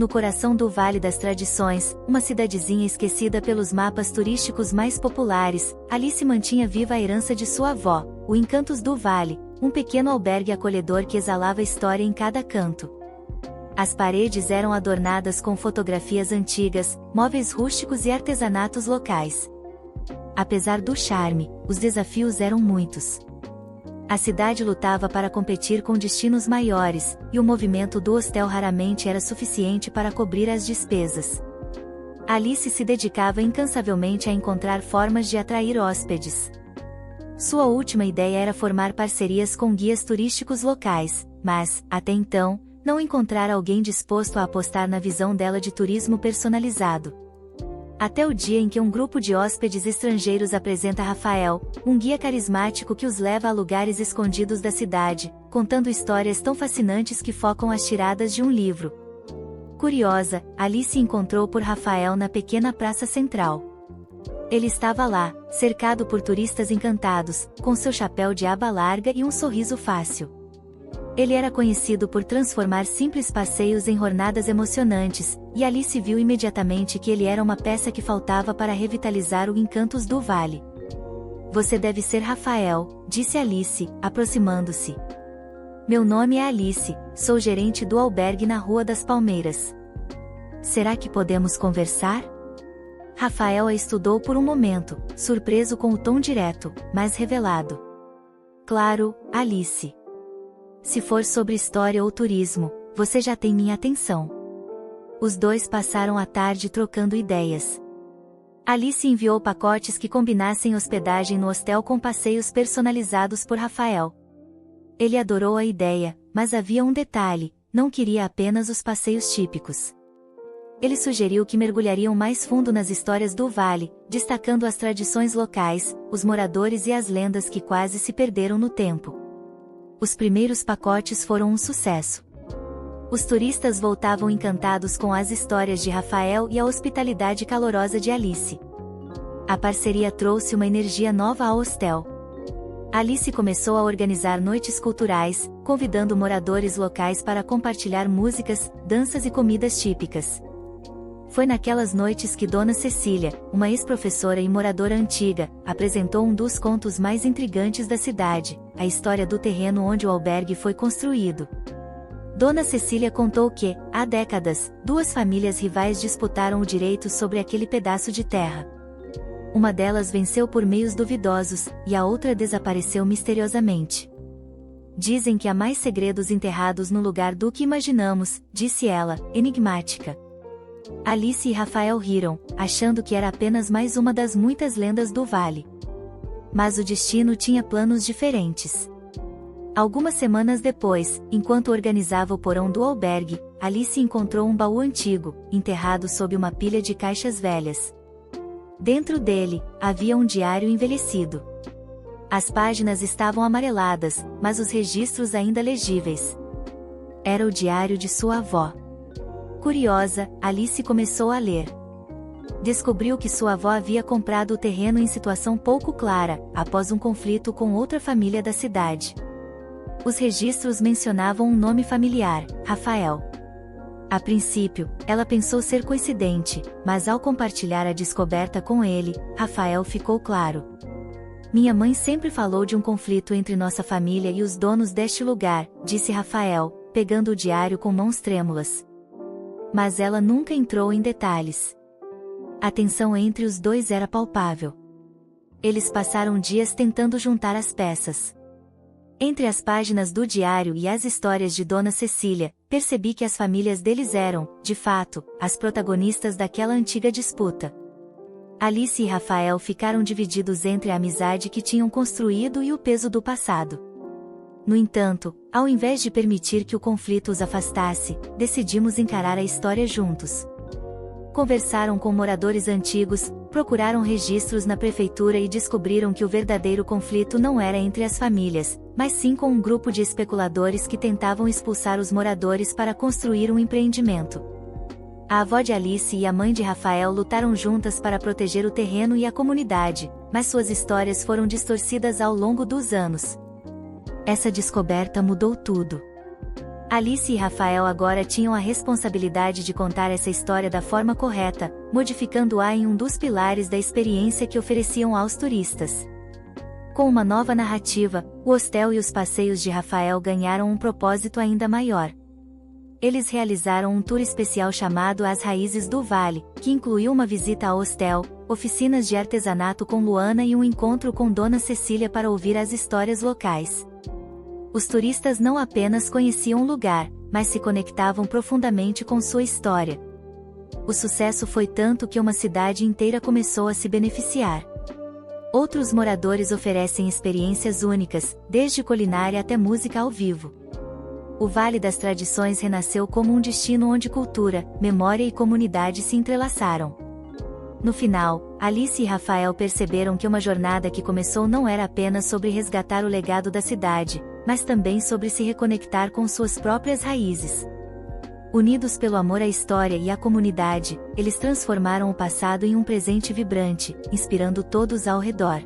no coração do Vale das Tradições, uma cidadezinha esquecida pelos mapas turísticos mais populares, Alice mantinha viva a herança de sua avó, o Encantos do Vale, um pequeno albergue acolhedor que exalava história em cada canto. As paredes eram adornadas com fotografias antigas, móveis rústicos e artesanatos locais. Apesar do charme, os desafios eram muitos. A cidade lutava para competir com destinos maiores, e o movimento do hostel raramente era suficiente para cobrir as despesas. Alice se dedicava incansavelmente a encontrar formas de atrair hóspedes. Sua última ideia era formar parcerias com guias turísticos locais, mas, até então, não encontrara alguém disposto a apostar na visão dela de turismo personalizado. Até o dia em que um grupo de hóspedes estrangeiros apresenta Rafael, um guia carismático que os leva a lugares escondidos da cidade, contando histórias tão fascinantes que focam as tiradas de um livro. Curiosa, Alice encontrou por Rafael na pequena praça central. Ele estava lá, cercado por turistas encantados, com seu chapéu de aba larga e um sorriso fácil. Ele era conhecido por transformar simples passeios em jornadas emocionantes, e Alice viu imediatamente que ele era uma peça que faltava para revitalizar o Encantos do Vale. "Você deve ser Rafael", disse Alice, aproximando-se. "Meu nome é Alice, sou gerente do albergue na Rua das Palmeiras. Será que podemos conversar?" Rafael a estudou por um momento, surpreso com o tom direto, mas revelado. "Claro, Alice. Se for sobre história ou turismo, você já tem minha atenção." Os dois passaram a tarde trocando ideias. Alice enviou pacotes que combinassem hospedagem no hostel com passeios personalizados por Rafael. Ele adorou a ideia, mas havia um detalhe: não queria apenas os passeios típicos. Ele sugeriu que mergulhariam mais fundo nas histórias do vale, destacando as tradições locais, os moradores e as lendas que quase se perderam no tempo. Os primeiros pacotes foram um sucesso. Os turistas voltavam encantados com as histórias de Rafael e a hospitalidade calorosa de Alice. A parceria trouxe uma energia nova ao hostel. Alice começou a organizar noites culturais, convidando moradores locais para compartilhar músicas, danças e comidas típicas. Foi naquelas noites que Dona Cecília, uma ex-professora e moradora antiga, apresentou um dos contos mais intrigantes da cidade, a história do terreno onde o albergue foi construído. Dona Cecília contou que, há décadas, duas famílias rivais disputaram o direito sobre aquele pedaço de terra. Uma delas venceu por meios duvidosos, e a outra desapareceu misteriosamente. "Dizem que há mais segredos enterrados no lugar do que imaginamos", disse ela, enigmática. Alice e Rafael riram, achando que era apenas mais uma das muitas lendas do vale. Mas o destino tinha planos diferentes. Algumas semanas depois, enquanto organizava o porão do albergue, Alice encontrou um baú antigo, enterrado sob uma pilha de caixas velhas. Dentro dele, havia um diário envelhecido. As páginas estavam amareladas, mas os registros ainda legíveis. Era o diário de sua avó. Curiosa, Alice começou a ler. Descobriu que sua avó havia comprado o terreno em situação pouco clara, após um conflito com outra família da cidade. Os registros mencionavam um nome familiar, Rafael. A princípio, ela pensou ser coincidente, mas ao compartilhar a descoberta com ele, Rafael ficou claro. "Minha mãe sempre falou de um conflito entre nossa família e os donos deste lugar", disse Rafael, pegando o diário com mãos trêmulas. Mas ela nunca entrou em detalhes. A tensão entre os dois era palpável. Eles passaram dias tentando juntar as peças. Entre as páginas do diário e as histórias de Dona Cecília, percebi que as famílias deles eram, de fato, as protagonistas daquela antiga disputa. Alice e Rafael ficaram divididos entre a amizade que tinham construído e o peso do passado. No entanto, ao invés de permitir que o conflito os afastasse, decidimos encarar a história juntos. Conversaram com moradores antigos, procuraram registros na prefeitura e descobriram que o verdadeiro conflito não era entre as famílias, mas sim com um grupo de especuladores que tentavam expulsar os moradores para construir um empreendimento. A avó de Alice e a mãe de Rafael lutaram juntas para proteger o terreno e a comunidade, mas suas histórias foram distorcidas ao longo dos anos. Essa descoberta mudou tudo. Alice e Rafael agora tinham a responsabilidade de contar essa história da forma correta, modificando-a em um dos pilares da experiência que ofereciam aos turistas. Com uma nova narrativa, o hostel e os passeios de Rafael ganharam um propósito ainda maior. Eles realizaram um tour especial chamado As Raízes do Vale, que incluiu uma visita ao hostel, oficinas de artesanato com Luana e um encontro com Dona Cecília para ouvir as histórias locais. Os turistas não apenas conheciam o lugar, mas se conectavam profundamente com sua história. O sucesso foi tanto que uma cidade inteira começou a se beneficiar. Outros moradores oferecem experiências únicas, desde culinária até música ao vivo. O Vale das Tradições renasceu como um destino onde cultura, memória e comunidade se entrelaçaram. No final, Alice e Rafael perceberam que uma jornada que começou não era apenas sobre resgatar o legado da cidade, mas também sobre se reconectar com suas próprias raízes. Unidos pelo amor à história e à comunidade, eles transformaram o passado em um presente vibrante, inspirando todos ao redor.